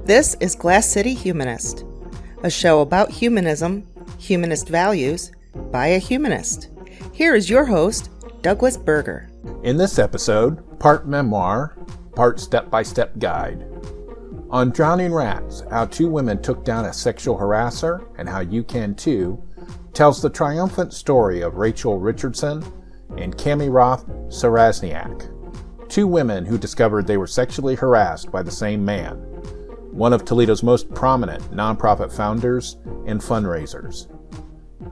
This is Glass City Humanist, a show about humanism, humanist values, by a humanist. Here is your host, Douglas Berger. In this episode, part memoir, part step-by-step guide. On Drowning Rats, How Two Women Took Down a Sexual Harasser and How You Can Too, tells the triumphant story of Rachel Richardson and Cami Roth Szirotnyak, two women who discovered they were sexually harassed by the same man, one of Toledo's most prominent nonprofit founders and fundraisers,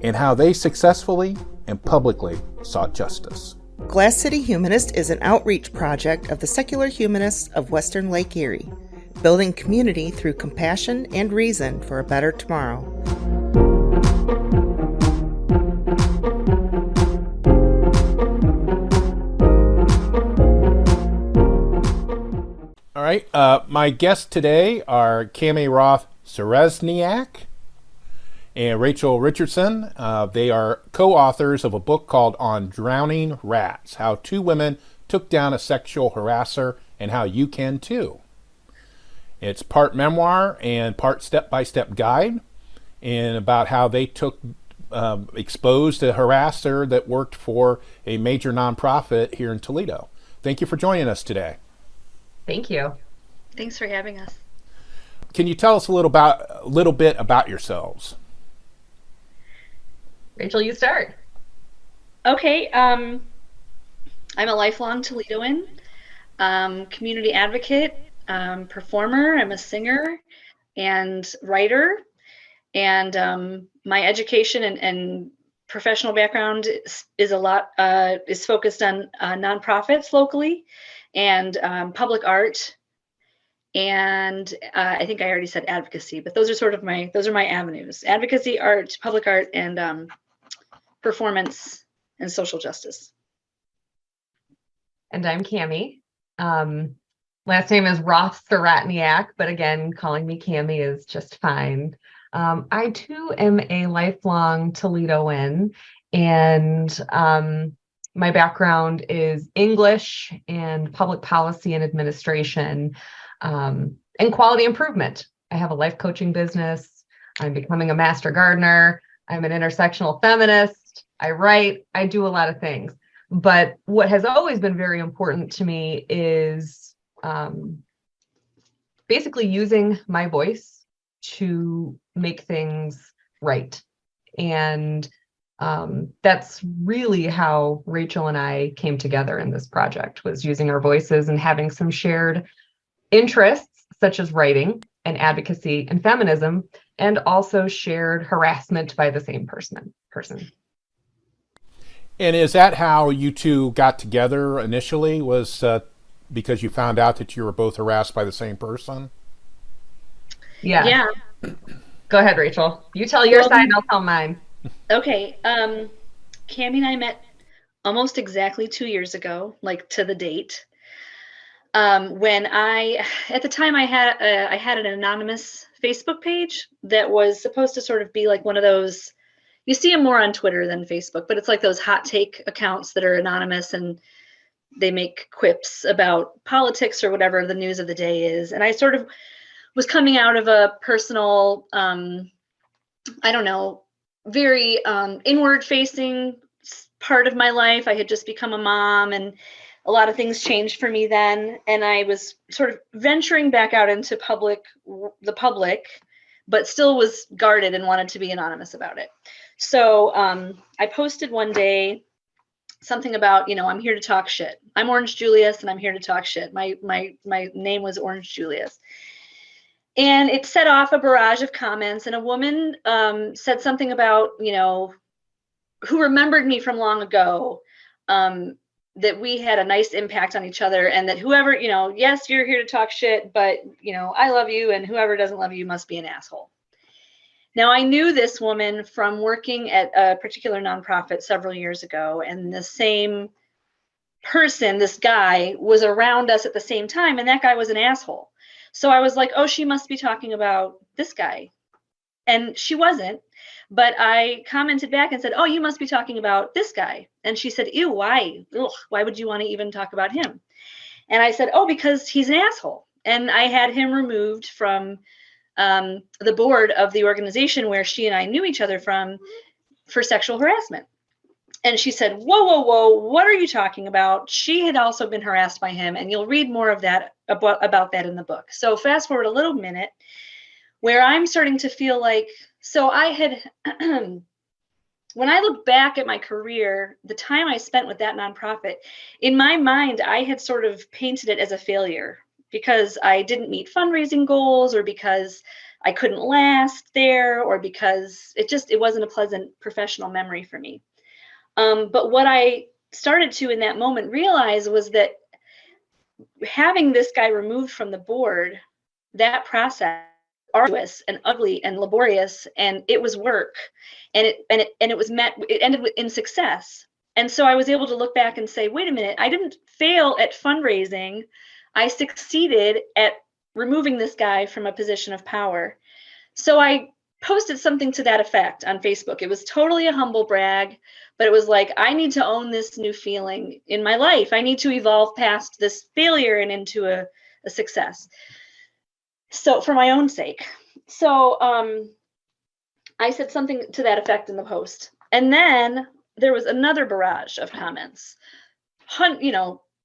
and how they successfully and publicly sought justice. Glass City Humanist is an outreach project of the secular humanists of Western Lake Erie, building community through compassion and reason for a better tomorrow. All right, my guests today are Cami Roth Szirotnyak and Rachel Richardson. They are co-authors of a book called On Drowning Rats, How Two Women Took Down a Sexual Harasser and How You Can Too. It's part memoir and part step-by-step guide, and about how they exposed a harasser that worked for a major nonprofit here in Toledo. Thank you for joining us today. Thank you. Thanks for having us. Can you tell us a little bit about yourselves? Rachel, you start. Okay. I'm a lifelong Toledoan, community advocate, performer. I'm a singer and writer. And my education and professional background is focused on nonprofits locally and public art. And I think I already said advocacy, but those are my avenues: advocacy, art, public art, and performance and social justice. And I'm Cami. Last name is Roth Szirotnyak, but again, calling me Cami is just fine. I too am a lifelong Toledoan, and my background is English and public policy and administration, and quality improvement. I have a life coaching business. I'm becoming a master gardener. I'm an intersectional feminist. I write. I do a lot of things. But what has always been very important to me is basically using my voice to make things right. And that's really how Rachel and I came together in this project, was using our voices and having some shared interests, such as writing and advocacy and feminism, and also shared harassment by the same person. And is that how you two got together initially, was because you found out that you were both harassed by the same person? Yeah. Go ahead, Rachel. You tell your side, I'll tell mine. Okay. Cami and I met almost exactly 2 years ago, like to the date. When at the time I had an anonymous Facebook page that was supposed to sort of be like one of those, you see them more on Twitter than Facebook, but it's like those hot take accounts that are anonymous and they make quips about politics or whatever the news of the day is. And I sort of was coming out of a personal, very inward facing part of my life. I had just become a mom and a lot of things changed for me then. And I was sort of venturing back out into the public, but still was guarded and wanted to be anonymous about it. So I posted one day something about, I'm here to talk shit. I'm Orange Julius and I'm here to talk shit. My name was Orange Julius. And it set off a barrage of comments, and a woman said something about, who remembered me from long ago, that we had a nice impact on each other, and that whoever, yes, you're here to talk shit, but, I love you, and whoever doesn't love you must be an asshole. Now, I knew this woman from working at a particular nonprofit several years ago, and the same person, this guy, was around us at the same time, and that guy was an asshole. So I was like, oh, she must be talking about this guy. And she wasn't. But I commented back and said, oh, you must be talking about this guy. And she said, ew, why? Ugh, why would you want to even talk about him? And I said, oh, because he's an asshole. And I had him removed from the board of the organization where she and I knew each other from for sexual harassment. And she said, whoa, whoa, whoa, what are you talking about? She had also been harassed by him. And you'll read more of that about that in the book. So fast forward a little minute where I'm starting to feel like, so I had, when I look back at my career, the time I spent with that nonprofit, in my mind, I had sort of painted it as a failure because I didn't meet fundraising goals, or because I couldn't last there, or because it wasn't a pleasant professional memory for me. But what I started to in that moment realize was that having this guy removed from the board, that process, arduous and ugly and laborious, and it was work, and it ended in success. And so I was able to look back and say, wait a minute, I didn't fail at fundraising. I succeeded at removing this guy from a position of power. So I posted something to that effect on Facebook. It was totally a humble brag, but it was like, I need to own this new feeling in my life. I need to evolve past this failure and into a success. So for my own sake. So I said something to that effect in the post. And then there was another barrage of comments,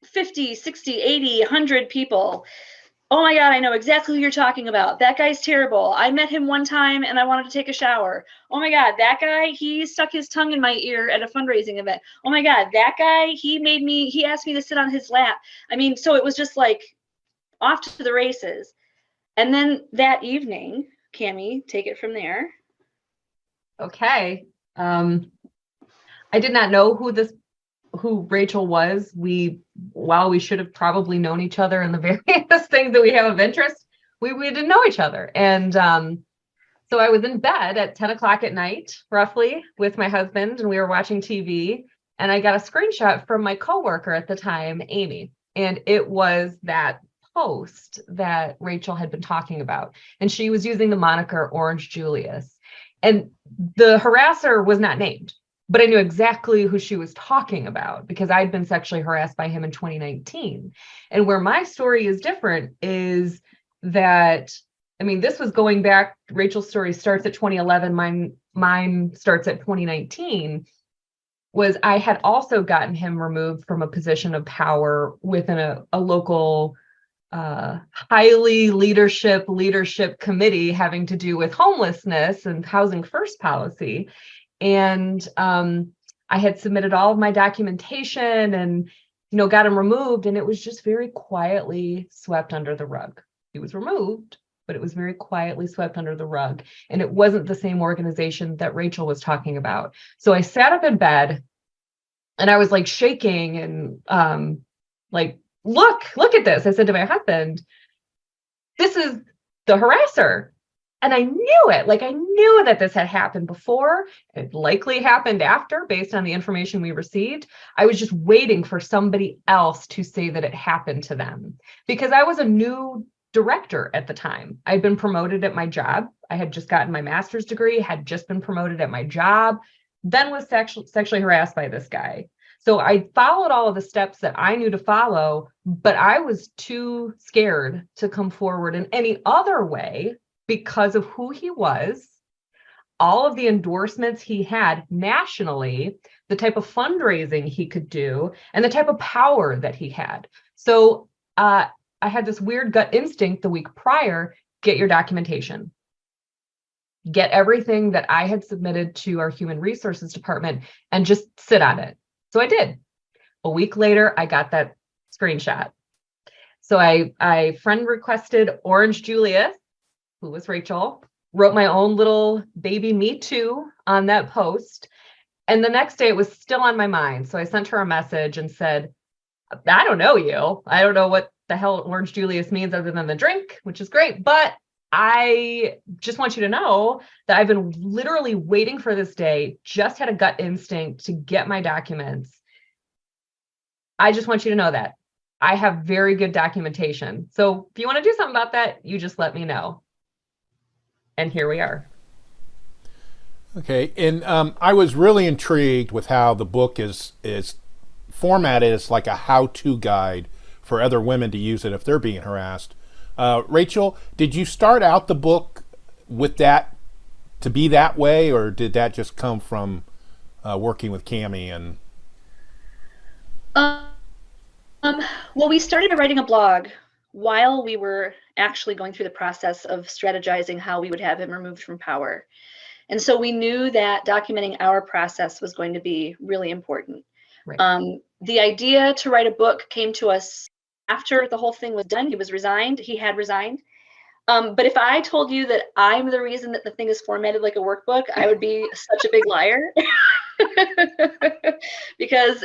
50, 60, 80, 100 people. Oh my God, I know exactly who you're talking about. That guy's terrible. I met him one time and I wanted to take a shower. Oh my God, that guy, he stuck his tongue in my ear at a fundraising event. Oh my God, that guy, he asked me to sit on his lap. I mean, so it was just like off to the races. And then that evening, Cami, take it from there. Okay. I did not know who Rachel was. While we should have probably known each other in the various things that we have of interest, we didn't know each other. And so I was in bed at 10 o'clock at night, roughly, with my husband, and we were watching TV. And I got a screenshot from my coworker at the time, Amy. And it was that post that Rachel had been talking about. And she was using the moniker Orange Julius. And the harasser was not named, but I knew exactly who she was talking about because I'd been sexually harassed by him in 2019. And where my story is different is that, I mean, this was going back, Rachel's story starts at 2011, mine starts at 2019, was I had also gotten him removed from a position of power within a local highly leadership committee having to do with homelessness and housing first policy. And I had submitted all of my documentation and, got him removed, and it was just very quietly swept under the rug. He was removed, but it was very quietly swept under the rug. And it wasn't the same organization that Rachel was talking about. So I sat up in bed and I was like shaking and like, look at this. I said to my husband, this is the harasser. And I knew it. Like, I knew that this had happened before. It likely happened after, based on the information we received. I was just waiting for somebody else to say that it happened to them, because I was a new director at the time. I'd been promoted at my job. I had just gotten my master's degree, had just been promoted at my job, then was sexually harassed by this guy. So I followed all of the steps that I knew to follow, but I was too scared to come forward in any other way because of who he was, all of the endorsements he had nationally, the type of fundraising he could do, and the type of power that he had. So I had this weird gut instinct the week prior: get your documentation. Get everything that I had submitted to our human resources department and just sit on it. So I did. A week later, I got that screenshot. So I friend requested Orange Julius, who was Rachel, wrote my own little baby me too on that post. And the next day it was still on my mind. So I sent her a message and said, I don't know you. I don't know what the hell Orange Julius means other than the drink, which is great. But I just want you to know that I've been literally waiting for this day, just had a gut instinct to get my documents. I just want you to know that I have very good documentation. So if you want to do something about that, you just let me know. And here we are. Okay, and I was really intrigued with how the book is formatted as like a how-to guide for other women to use it if they're being harassed. Rachel, did you start out the book with that to be that way, or did that just come from working with Cami? And well, we started writing a blog while we were actually going through the process of strategizing how we would have him removed from power. And so we knew that documenting our process was going to be really important. Right. The idea to write a book came to us after the whole thing was done. He had resigned. But if I told you that I'm the reason that the thing is formatted like a workbook, I would be such a big liar. Because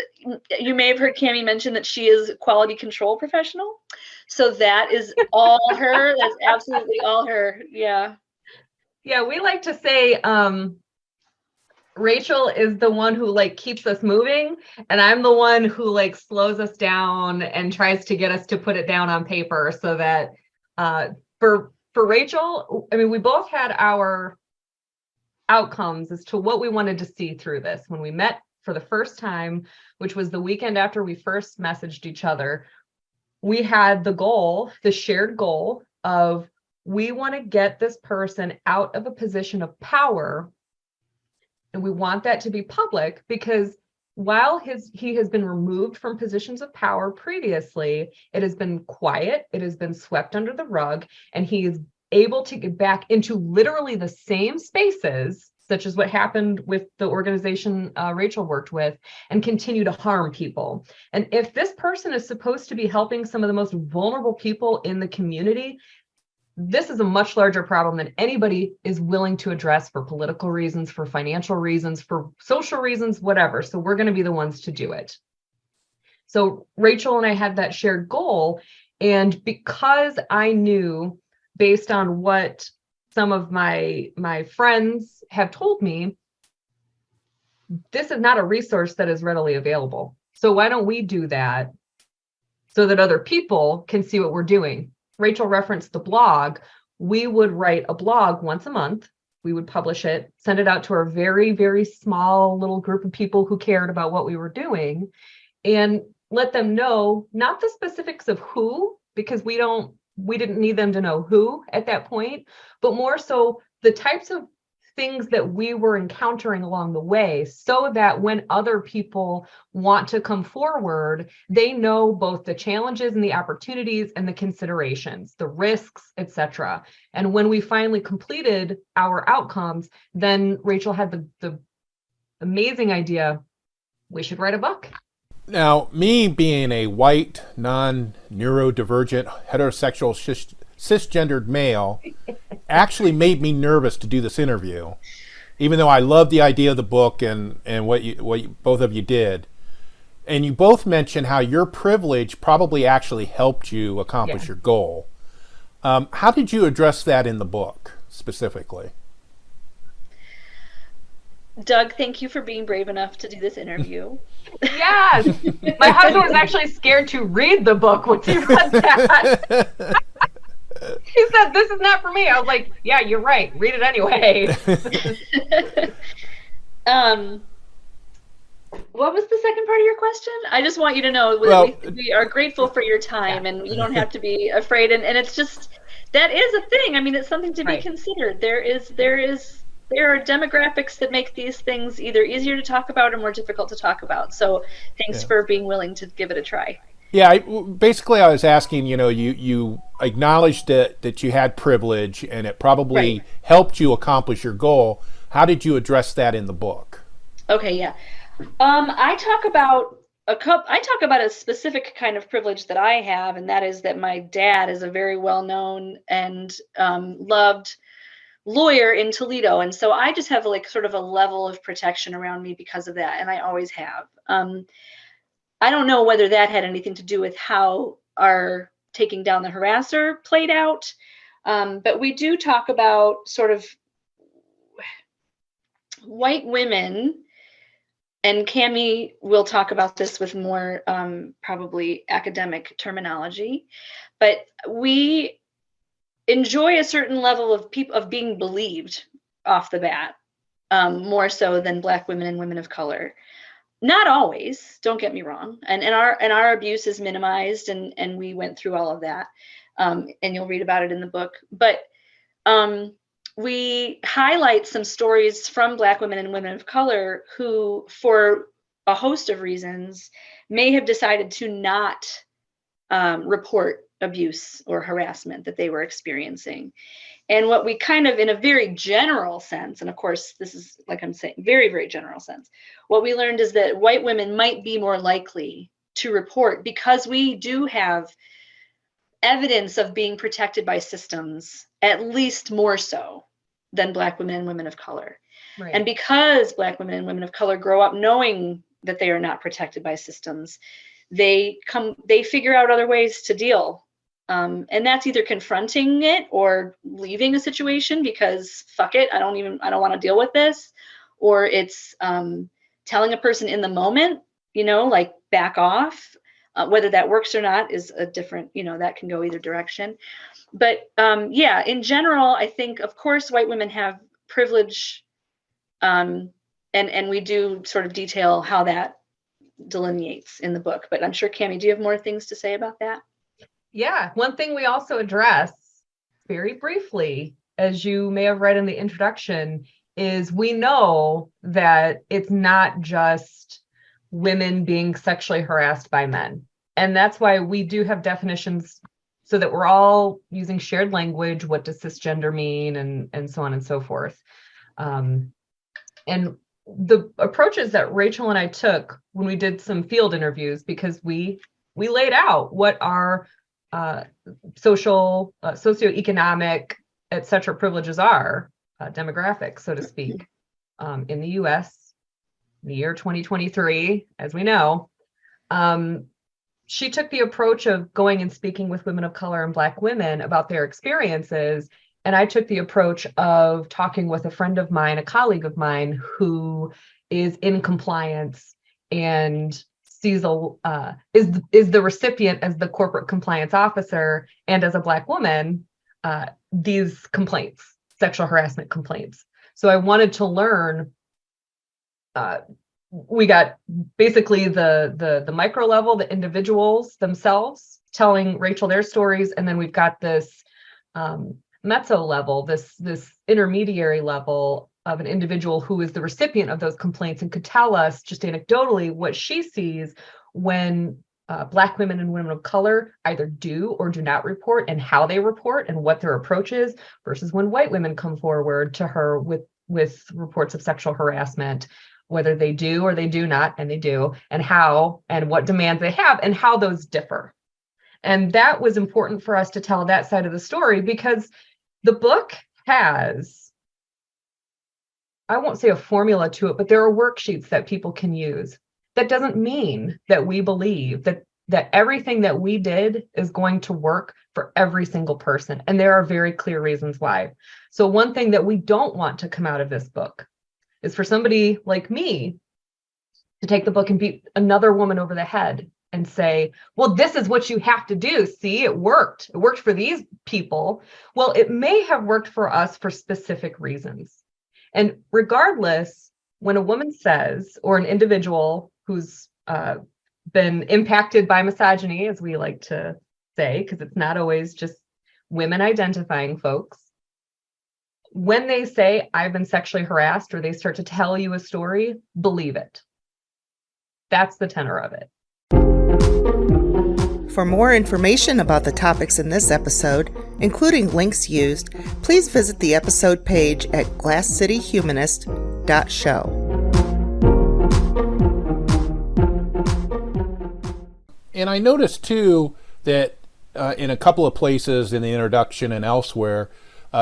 you may have heard Cami mention that she is a quality control professional. So that is all her. That's absolutely all her. Yeah. Yeah, we like to say Rachel is the one who like keeps us moving, and I'm the one who like slows us down and tries to get us to put it down on paper, so that for Rachel, I mean, we both had our outcomes as to what we wanted to see through this. When we met for the first time, which was the weekend after we first messaged each other, we had the shared goal of, we want to get this person out of a position of power, and we want that to be public, because while he has been removed from positions of power previously, it has been quiet, it has been swept under the rug, and he is able to get back into literally the same spaces, such as what happened with the organization Rachel worked with, and continue to harm people. And if this person is supposed to be helping some of the most vulnerable people in the community, this is a much larger problem than anybody is willing to address for political reasons, for financial reasons, for social reasons, whatever. So we're going to be the ones to do it. So Rachel and I had that shared goal. And because I knew, based on what some of my friends have told me, this is not a resource that is readily available. So why don't we do that so that other people can see what we're doing? Rachel referenced the blog. We would write a blog once a month. We would publish it, send it out to our very, very small little group of people who cared about what we were doing, and let them know, not the specifics of who, because we didn't need them to know who at that point, but more so the types of things that we were encountering along the way, so that when other people want to come forward, they know both the challenges and the opportunities and the considerations, the risks, etc. And when we finally completed our outcomes, then Rachel had the amazing idea, we should write a book. now, me being a white, non-neurodivergent, heterosexual, cisgendered male actually made me nervous to do this interview, even though I love the idea of the book and what you both of you did. And you both mentioned how your privilege probably actually helped you accomplish your goal. How did you address that in the book specifically? Doug, thank you for being brave enough to do this interview. Yes, my husband was actually scared to read the book once he read that. He said, "This is not for me." I was like, "Yeah, you're right. Read it anyway." What was the second part of your question? I just want you to know we are grateful for your time, and you don't have to be afraid. And it's just, that is a thing. I mean, it's something to be considered. There are demographics that make these things either easier to talk about or more difficult to talk about. So thanks for being willing to give it a try. Yeah, basically I was asking, you acknowledged that you had privilege and it probably helped you accomplish your goal. How did you address that in the book? Okay, yeah. I talk about a specific kind of privilege that I have, and that is that my dad is a very well-known and loved lawyer in Toledo, and so I just have sort of a level of protection around me because of that, and I always have. I don't know whether that had anything to do with how our taking down the harasser played out, but we do talk about sort of white women, and Cami will talk about this with more probably academic terminology, but we enjoy a certain level of being believed off the bat, more so than Black women and women of color. Not always, don't get me wrong, and our abuse is minimized, and we went through all of that. And you'll read about it in the book. But we highlight some stories from Black women and women of color who, for a host of reasons, may have decided to not report abuse or harassment that they were experiencing. And what we kind of, in a very general sense, and of course, this is, like I'm saying, very, very general sense, what we learned is that white women might be more likely to report because we do have evidence of being protected by systems, at least more so than Black women and women of color. Right. And because Black women and women of color grow up knowing that they are not protected by systems, they figure out other ways to deal. And that's either confronting it or leaving a situation because fuck it, I don't want to deal with this. Or it's telling a person in the moment, like back off. Whether that works or not is a different, that can go either direction. But in general, I think, of course, white women have privilege. And we do sort of detail how that delineates in the book. But I'm sure, Cami, do you have more things to say about that? Yeah. One thing we also address very briefly, as you may have read in the introduction, is we know that it's not just women being sexually harassed by men. And that's why we do have definitions so that we're all using shared language. What does cisgender mean? And so on and so forth. And the approaches that Rachel and I took when we did some field interviews, because we laid out what our social, socioeconomic, et cetera, privileges are, demographics, so to speak, in the US, in the year 2023, as we know. She took the approach of going and speaking with women of color and Black women about their experiences. And I took the approach of talking with a friend of mine, a colleague of mine, who is in compliance and sees is the recipient as the corporate compliance officer, and as a Black woman, these complaints, sexual harassment complaints. So I wanted to learn. We got basically the micro level, the individuals themselves telling Rachel their stories, and then we've got this mezzo level, this intermediary level of an individual who is the recipient of those complaints and could tell us just anecdotally what she sees when Black women and women of color either do or do not report, and how they report and what their approach is, versus when white women come forward to her with reports of sexual harassment, whether they do or they do not, and they do, and how and what demands they have and how those differ. And that was important for us to tell that side of the story, because the book has, I won't say a formula to it, but there are worksheets that people can use. That doesn't mean that we believe that everything that we did is going to work for every single person. And there are very clear reasons why. So one thing that we don't want to come out of this book is for somebody like me to take the book and beat another woman over the head and say, well, this is what you have to do. See, it worked. It worked for these people. Well, it may have worked for us for specific reasons. And regardless, when a woman says, or an individual who's been impacted by misogyny, as we like to say, because it's not always just women identifying folks, when they say, I've been sexually harassed, or they start to tell you a story, believe it. That's the tenor of it. For more information about the topics in this episode, including links used, please visit the episode page at glasscityhumanist.show. And I noticed too that in a couple of places in the introduction and elsewhere,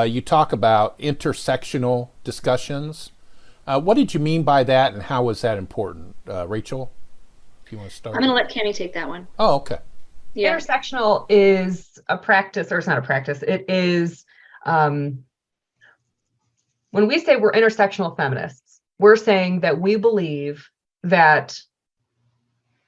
you talk about intersectional discussions. What did you mean by that, and how was that important? Rachel, if you want to start. I'm going to let Cami take that one. Oh, okay. Yeah. Intersectional is a practice, or it's not a practice. It is, when we say we're intersectional feminists, we're saying that we believe that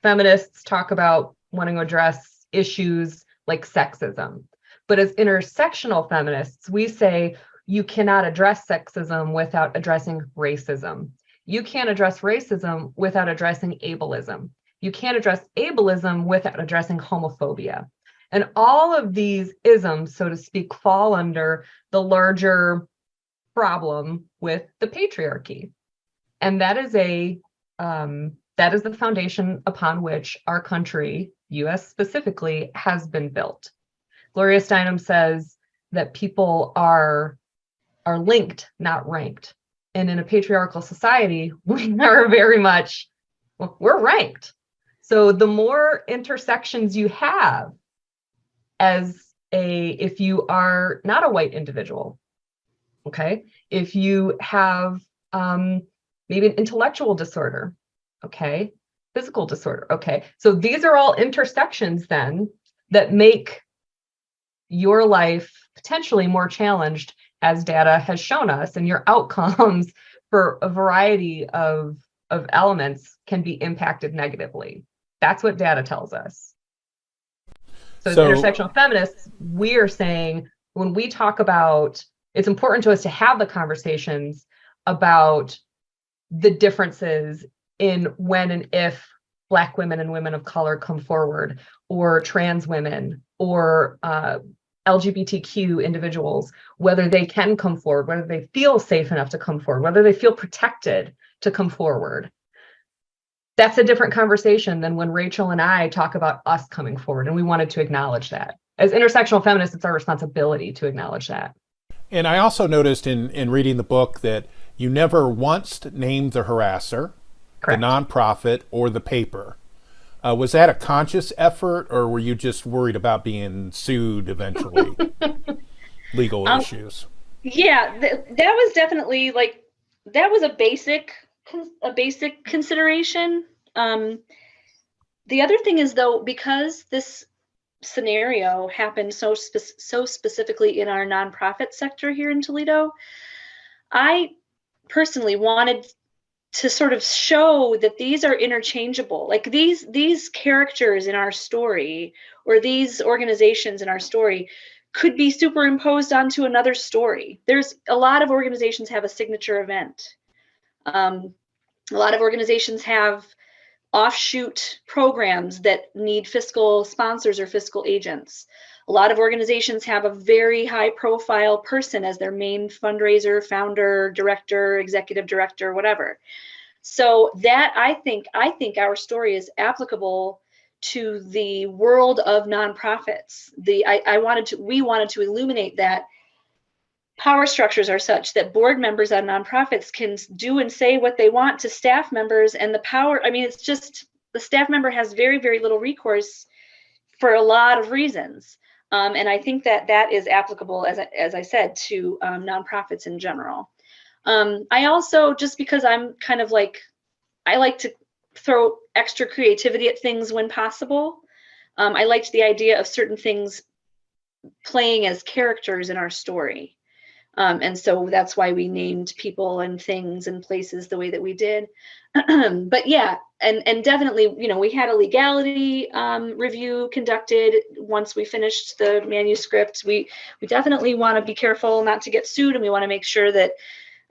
feminists talk about wanting to address issues like sexism. But as intersectional feminists, we say you cannot address sexism without addressing racism. You can't address racism without addressing ableism. You can't address ableism without addressing homophobia. And all of these isms, so to speak, fall under the larger problem with the patriarchy. And that is the foundation upon which our country, US specifically, has been built. Gloria Steinem says that people are linked, not ranked. And in a patriarchal society, we are very much, we're ranked. So the more intersections you have if you are not a white individual, okay, if you have maybe an intellectual disorder, okay, physical disorder, okay. So these are all intersections then that make your life potentially more challenged, as data has shown us, and your outcomes for a variety of elements can be impacted negatively. That's what data tells us. So as intersectional feminists, we are saying, when we talk about, it's important to us to have the conversations about the differences in when and if Black women and women of color come forward, or trans women, or LGBTQ individuals, whether they can come forward, whether they feel safe enough to come forward, whether they feel protected to come forward. That's a different conversation than when Rachel and I talk about us coming forward, and we wanted to acknowledge that. As intersectional feminists, it's our responsibility to acknowledge that. And I also noticed in reading the book that you never once named the harasser, Correct. The nonprofit, or the paper. Was that a conscious effort, or were you just worried about being sued eventually? Legal issues. Yeah, that was definitely that was a basic consideration. The other thing is, though, because this scenario happened so specifically in our nonprofit sector here in Toledo, I personally wanted to sort of show that these are interchangeable. Like these characters in our story, or these organizations in our story, could be superimposed onto another story. There's a lot of organizations have a signature event. A lot of organizations have offshoot programs that need fiscal sponsors or fiscal agents. A lot of organizations have a very high profile person as their main fundraiser, founder, director, executive director, whatever. So that I think our story is applicable to the world of nonprofits. We wanted to illuminate that power structures are such that board members on nonprofits can do and say what they want to staff members, and the power, it's just, the staff member has very, very little recourse for a lot of reasons. And I think that is applicable, as I said, to nonprofits in general. I also, just because I'm kind of I like to throw extra creativity at things when possible. I liked the idea of certain things playing as characters in our story. And so that's why we named people and things and places the way that we did. But yeah, and definitely, we had a legality review conducted once we finished the manuscript. We definitely want to be careful not to get sued, and we want to make sure that,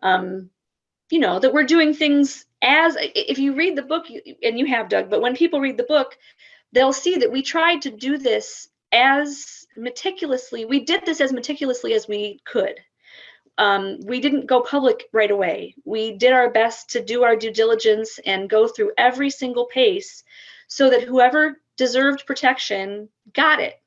that we're doing things if you read the book, and you have, Doug, but when people read the book, they'll see that we tried to do this as meticulously. We did this as meticulously as we could. We didn't go public right away. We did our best to do our due diligence and go through every single pace so that whoever deserved protection got it.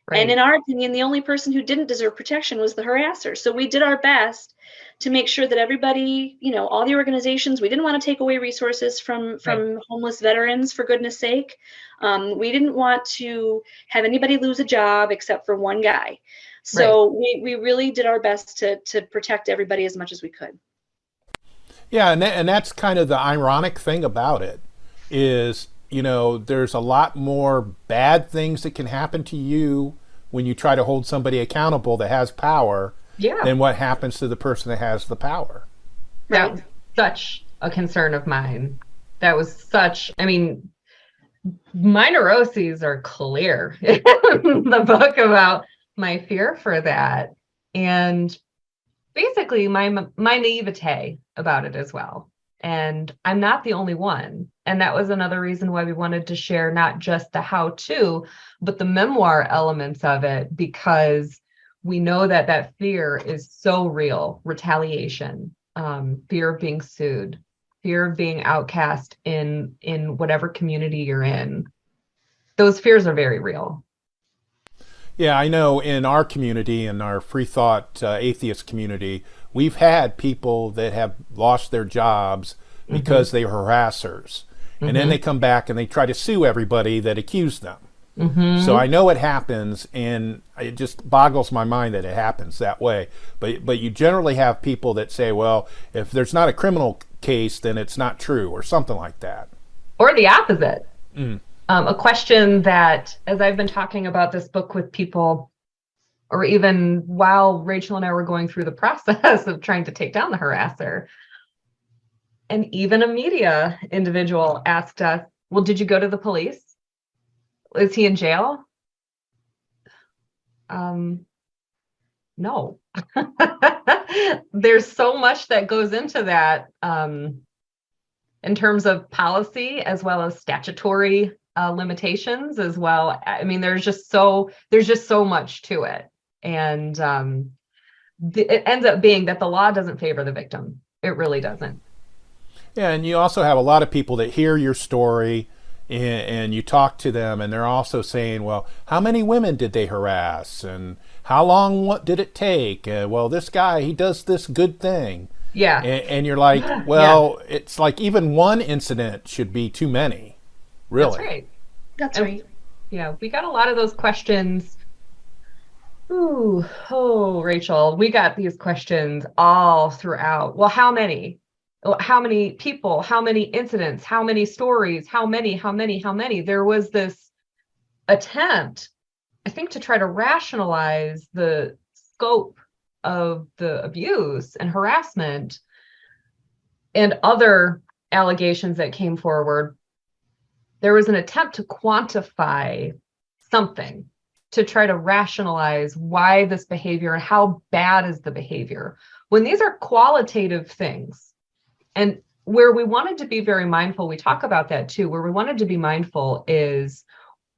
Right. And in our opinion, the only person who didn't deserve protection was the harasser. So we did our best to make sure that everybody, all the organizations, we didn't want to take away resources from homeless veterans, for goodness sake. We didn't want to have anybody lose a job except for one guy. So we really did our best to protect everybody as much as we could. Yeah, and that's kind of the ironic thing about it is, there's a lot more bad things that can happen to you when you try to hold somebody accountable that has power than what happens to the person that has the power. That was such a concern of mine. That was such, my neuroses are clear in the book about my fear for that, and basically my naivete about it as well. And I'm not the only one. And that was another reason why we wanted to share not just the how-to, but the memoir elements of it, because we know that that fear is so real. Retaliation, fear of being sued, fear of being outcast in whatever community you're in. Those fears are very real. Yeah, I know in our community, in our free thought atheist community, we've had people that have lost their jobs because they were harassers. And then they come back and they try to sue everybody that accused them. So I know it happens, and it just boggles my mind that it happens that way. But you generally have people that say, well, if there's not a criminal case, then it's not true, or something like that. Or the opposite. A question that, as I've been talking about this book with people, or even while Rachel and I were going through the process of trying to take down the harasser, and even a media individual asked us, well, did you go to the police? Is he in jail? No. There's so much that goes into that in terms of policy as well as statutory limitations as well. I mean, there's just so much to it. And it ends up being that the law doesn't favor the victim. It really doesn't. Yeah, and you also have a lot of people that hear your story and you talk to them, and they're also saying, well, how many women did they harass? And how long, what did it take? Well, this guy, he does this good thing. Yeah. And you're like, well, it's like even one incident should be too many, really. That's right. That's right. Yeah, we got a lot of those questions. Ooh, oh, Rachel, we got these questions all throughout. Well, how many? How many people? How many incidents? How many stories? How many? There was this attempt, I think, to try to rationalize the scope of the abuse and harassment and other allegations that came forward. There was an attempt to quantify something to try to rationalize why this behavior and how bad is the behavior, when these are qualitative things. And where we wanted to be very mindful, we talk about that too, where we wanted to be mindful is,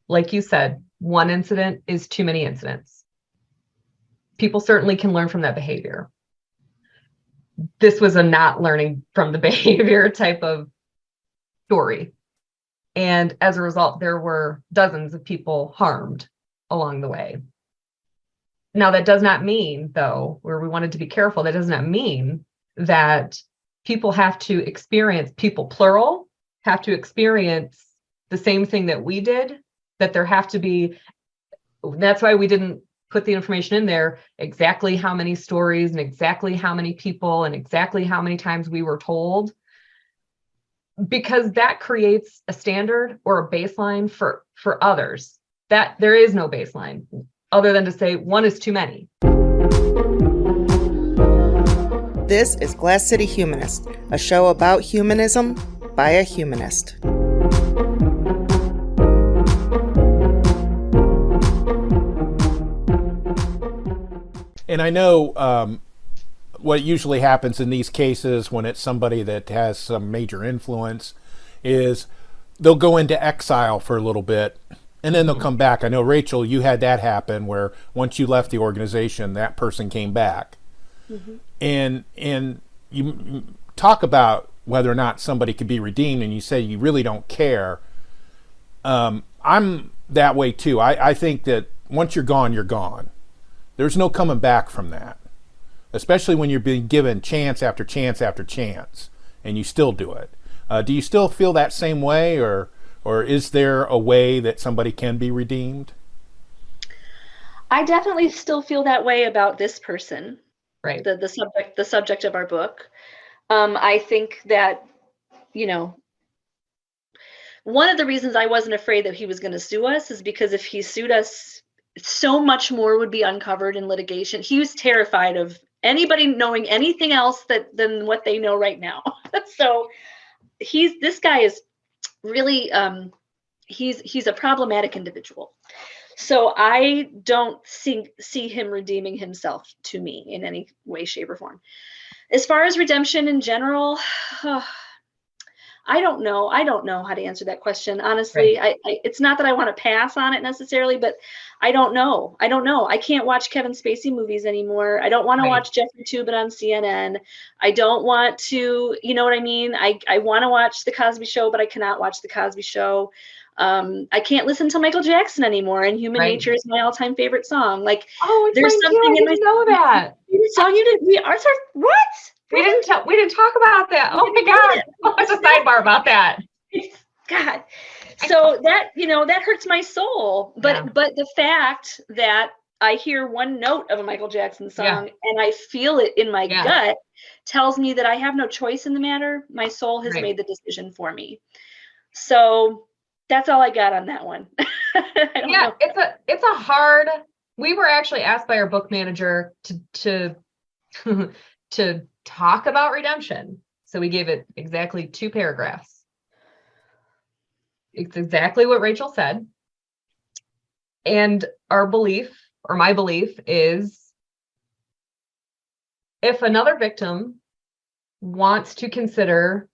like you said, one incident is too many incidents. People certainly can learn from that behavior. This was a not learning from the behavior type of story. And as a result, there were dozens of people harmed along the way. Now, that does not mean, though, where we wanted to be careful, that does not mean that people have to experience, people plural, have to experience the same thing that we did, that there have to be, that's why we didn't put the information in there, exactly how many stories and exactly how many people and exactly how many times we were told, because that creates a standard or a baseline for others. That there is no baseline other than to say one is too many. This is Glass City Humanist, a show about humanism by a humanist. And I know what usually happens in these cases when it's somebody that has some major influence is they'll go into exile for a little bit and then they'll come back. I know, Rachel, you had that happen where once you left the organization, that person came back. And you talk about whether or not somebody could be redeemed, and you say you really don't care. I'm that way too. I think that once you're gone, you're gone. There's no coming back from that, especially when you're being given chance after chance after chance, and you still do it. Do you still feel that same way, or is there a way that somebody can be redeemed? I definitely still feel that way about this person. Right. The subject of our book. I think that, one of the reasons I wasn't afraid that he was going to sue us is because if he sued us, so much more would be uncovered in litigation. He was terrified of anybody knowing anything else than what they know right now. So this guy is really, he's a problematic individual. So I don't see him redeeming himself to me in any way, shape, or form. As far as redemption in general, I don't know. I don't know how to answer that question. Honestly, Right. it's not that I want to pass on it necessarily, but I don't know. I don't know. I can't watch Kevin Spacey movies anymore. I don't want to Right. watch Jeffrey Tubin on CNN. I don't want to, you know what I mean? I want to watch The Cosby Show, but I cannot watch The Cosby Show. I can't listen to Michael Jackson anymore, and Human Right. Nature is my all-time favorite song. Like, Oh, it's there's mine too. something I in my didn't know that. song you didn't. What? We didn't talk about that. Oh my God. What's a sidebar about that? God. So that, that hurts my soul. But Yeah. but the fact that I hear one note of a Michael Jackson song Yeah. and I feel it in my Yeah. gut tells me that I have no choice in the matter. My soul has Right. made the decision for me. So that's all I got on that one. I don't know. It's a hard. We were actually asked by our book manager to to talk about redemption. So we gave it exactly 2 paragraphs. It's exactly what Rachel said. And our belief, or my belief, is if another victim wants to consider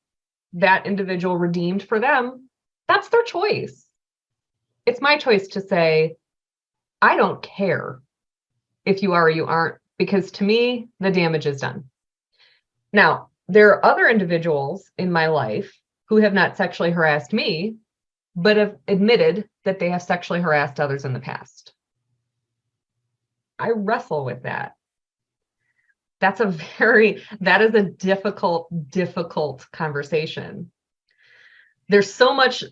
that individual redeemed for them, that's their choice. It's my choice to say, I don't care if you are or you aren't, because to me, the damage is done. Now, there are other individuals in my life who have not sexually harassed me, but have admitted that they have sexually harassed others in the past. I wrestle with that. That is a difficult conversation. There's so much,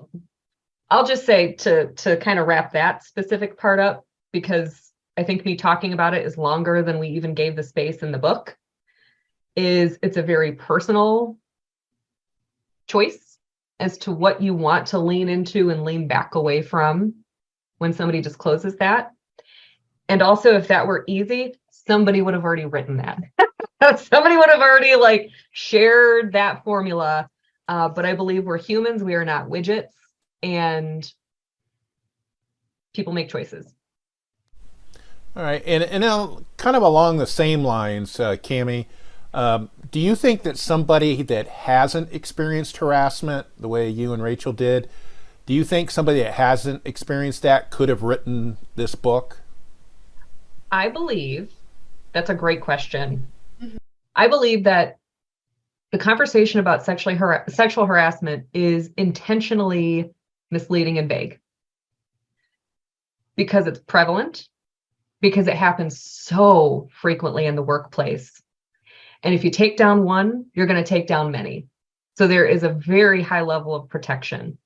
I'll just say to kind of wrap that specific part up, because I think me talking about it is longer than we even gave the space in the book, it's a very personal choice as to what you want to lean into and lean back away from when somebody discloses that. And also, if that were easy, somebody would have already written that. Somebody would have already shared that formula. But I believe we're humans. We are not widgets, and people make choices. All right, and now kind of along the same lines, Cami, do you think that somebody that hasn't experienced harassment the way you and Rachel did, do you think somebody that hasn't experienced that could have written this book? I believe that's a great question. Mm-hmm. I believe that the conversation about sexual harassment is intentionally misleading and vague because it's prevalent, because it happens so frequently in the workplace. And if you take down one, you're going to take down many. So there is a very high level of protection.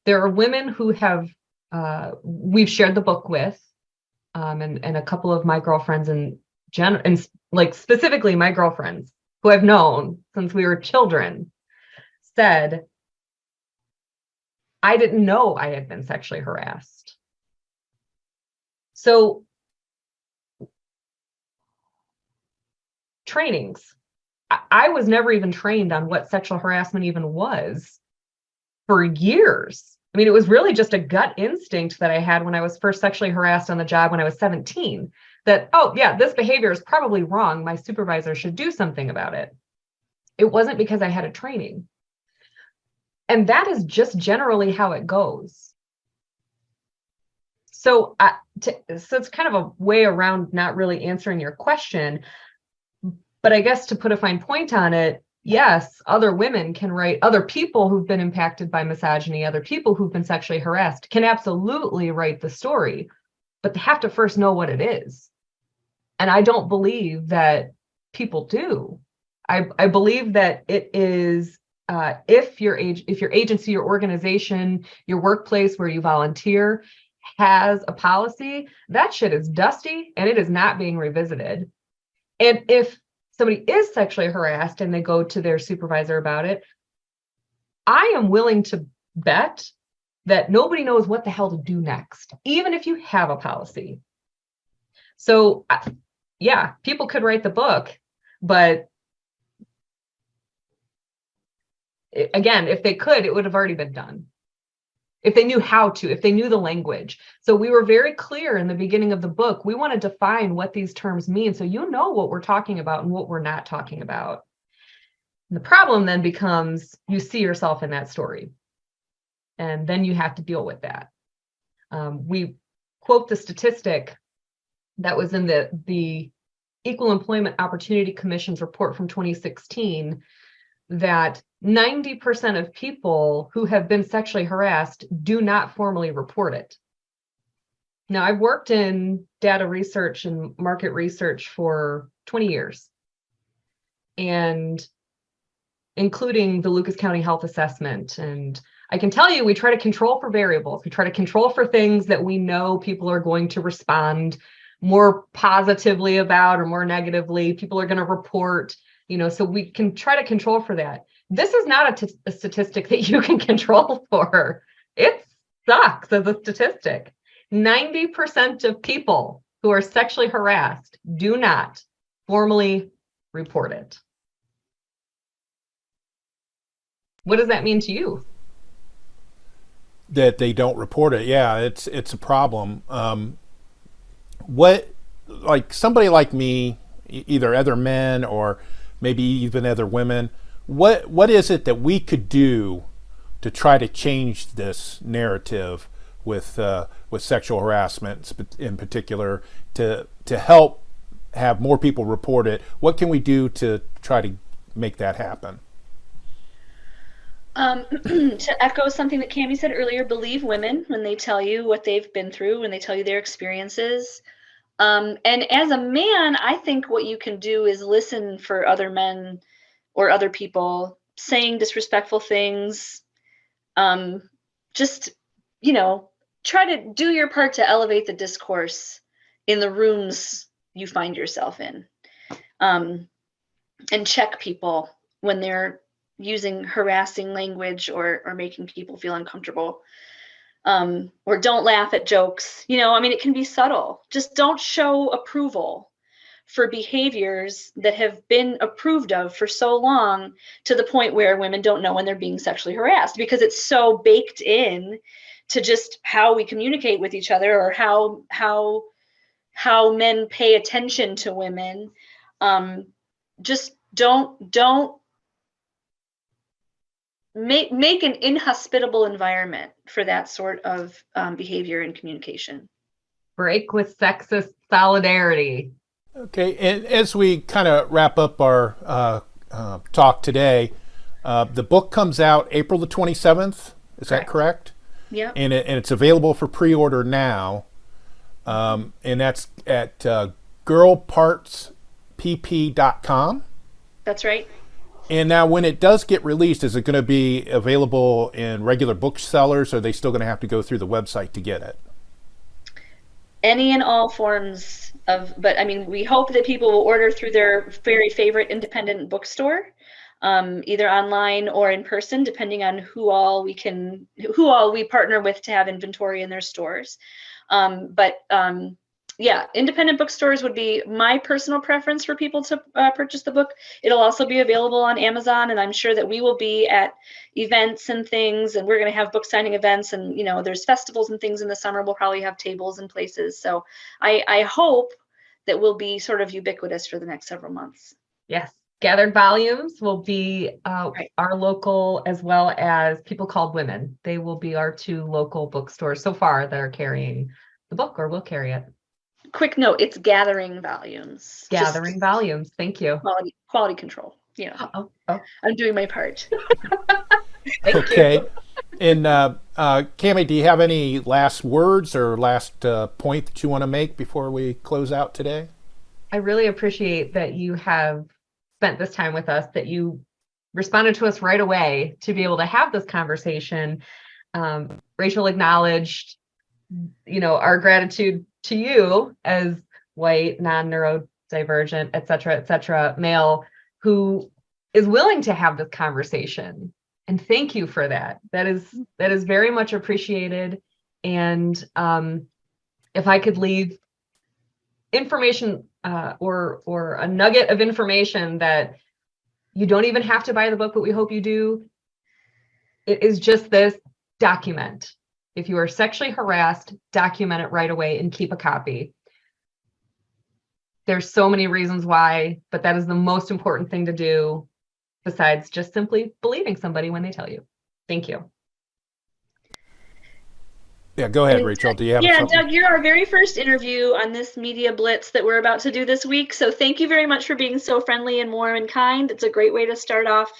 There are women who have, we've shared the book with, and a couple of my girlfriends and specifically my girlfriends who I've known since we were children said, I didn't know I had been sexually harassed. So trainings. I was never even trained on what sexual harassment even was for years. I mean, it was really just a gut instinct that I had when I was first sexually harassed on the job when I was 17, that, oh yeah, this behavior is probably wrong. My supervisor should do something about it. It wasn't because I had a training. And that is just generally how it goes. So it's kind of a way around not really answering your question. But I guess to put a fine point on it, yes, other women can write, other people who've been impacted by misogyny, other people who've been sexually harassed can absolutely write the story, but they have to first know what it is. And I don't believe that people do. I believe that it is, if your agency, your organization, your workplace where you volunteer has a policy, that shit is dusty and it is not being revisited. And if somebody is sexually harassed and they go to their supervisor about it, I am willing to bet that nobody knows what the hell to do next, even if you have a policy. So yeah, people could write the book, but again, if they could, it would have already been done. If they knew how to, if they knew the language. So we were very clear in the beginning of the book. We want to define what these terms mean so you know what we're talking about and what we're not talking about. The problem then becomes you see yourself in that story, and then you have to deal with that. We quote the statistic that was in the Equal Employment Opportunity Commission's report from 2016, that 90% of people who have been sexually harassed do not formally report it. Now, I've worked in data research and market research for 20 years, and including the Lucas County Health Assessment. And I can tell you, we try to control for variables. We try to control for things that we know people are going to respond more positively about or more negatively. People are going to report, so we can try to control for that. This is not a statistic that you can control for. It sucks as a statistic. 90% of people who are sexually harassed do not formally report it. What does that mean to you? That they don't report it. Yeah, it's a problem. What, like somebody like me, either other men or maybe even other women, what is it that we could do to try to change this narrative with sexual harassment in particular, to help have more people report it? What can we do to try to make that happen? To echo something that Cami said earlier, believe women when they tell you what they've been through, when they tell you their experiences. And as a man, I think what you can do is listen for other men or other people saying disrespectful things. Just, try to do your part to elevate the discourse in the rooms you find yourself in. And check people when they're using harassing language or making people feel uncomfortable. Or don't laugh at jokes. It can be subtle. Just don't show approval for behaviors that have been approved of for so long, to the point where women don't know when they're being sexually harassed, because it's so baked in to just how we communicate with each other, or how men pay attention to women. Just don't make an inhospitable environment for that sort of behavior and communication. Break with sexist solidarity. Okay, and as we kind of wrap up our talk today, the book comes out April the 27th. Is that correct? Yeah. And it's available for pre-order now, and that's at girlpartspp.com. That's right. And now when it does get released, is it going to be available in regular booksellers, or are they still going to have to go through the website to get it? Any and all forms of, but we hope that people will order through their very favorite independent bookstore, either online or in person, depending on who all we partner with to have inventory in their stores. Yeah, independent bookstores would be my personal preference for people to purchase the book. It'll also be available on Amazon, and I'm sure that we will be at events and things, and we're going to have book signing events, and there's festivals and things in the summer. We'll probably have tables and places. So I hope that we'll be sort of ubiquitous for the next several months. Yes. Gathered Volumes will be our local, as well as People Called Women. They will be our two local bookstores so far that are carrying the book, or will carry it. Quick note, it's Gathering Volumes. Gathering Volumes. Thank you. Quality control. I'm doing my part. Okay. And Cami, do you have any last words or last point that you want to make before we close out today? I really appreciate that you have spent this time with us, that you responded to us right away to be able to have this conversation. Rachel acknowledged, our gratitude to you as white, non-neurodivergent, et cetera, male, who is willing to have this conversation. And thank you for that. That is very much appreciated. And if I could leave information or a nugget of information, that you don't even have to buy the book, but we hope you do, it is just this: document. If you are sexually harassed, document it right away and keep a copy. There's so many reasons why, but that is the most important thing to do. besides just simply believing somebody when they tell you. Thank you. Yeah, go ahead, And, Rachel. Do you have Yeah, something? Doug, you're our very first interview on this media blitz that we're about to do this week. So thank you very much for being so friendly and warm and kind. It's a great way to start off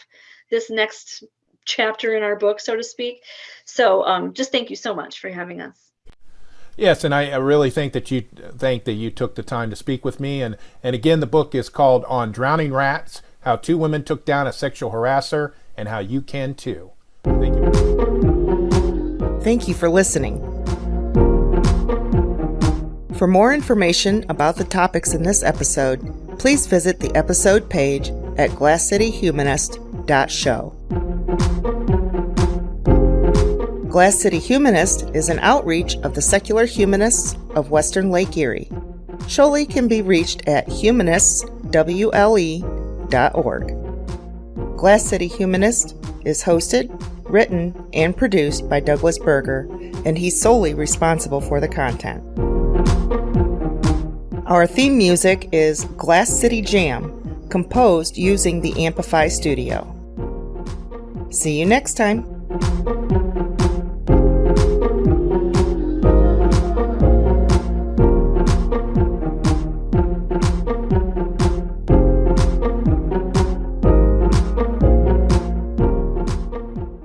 this next chapter in our book, so to speak. So just thank you so much for having us. Yes, and I really think that you took the time to speak with me. And again, the book is called On Drowning Rats: How Two Women Took Down a Sexual Harasser and How You Can Too. Thank you. Thank you for listening. For more information about the topics in this episode, please visit the episode page at glasscityhumanist.show. Glass City Humanist is an outreach of the Secular Humanists of Western Lake Erie. Sholi can be reached at humanistswle.org. Glass City Humanist is hosted, written, and produced by Douglas Berger, and he's solely responsible for the content. Our theme music is Glass City Jam, composed using the Amplify Studio. See you next time.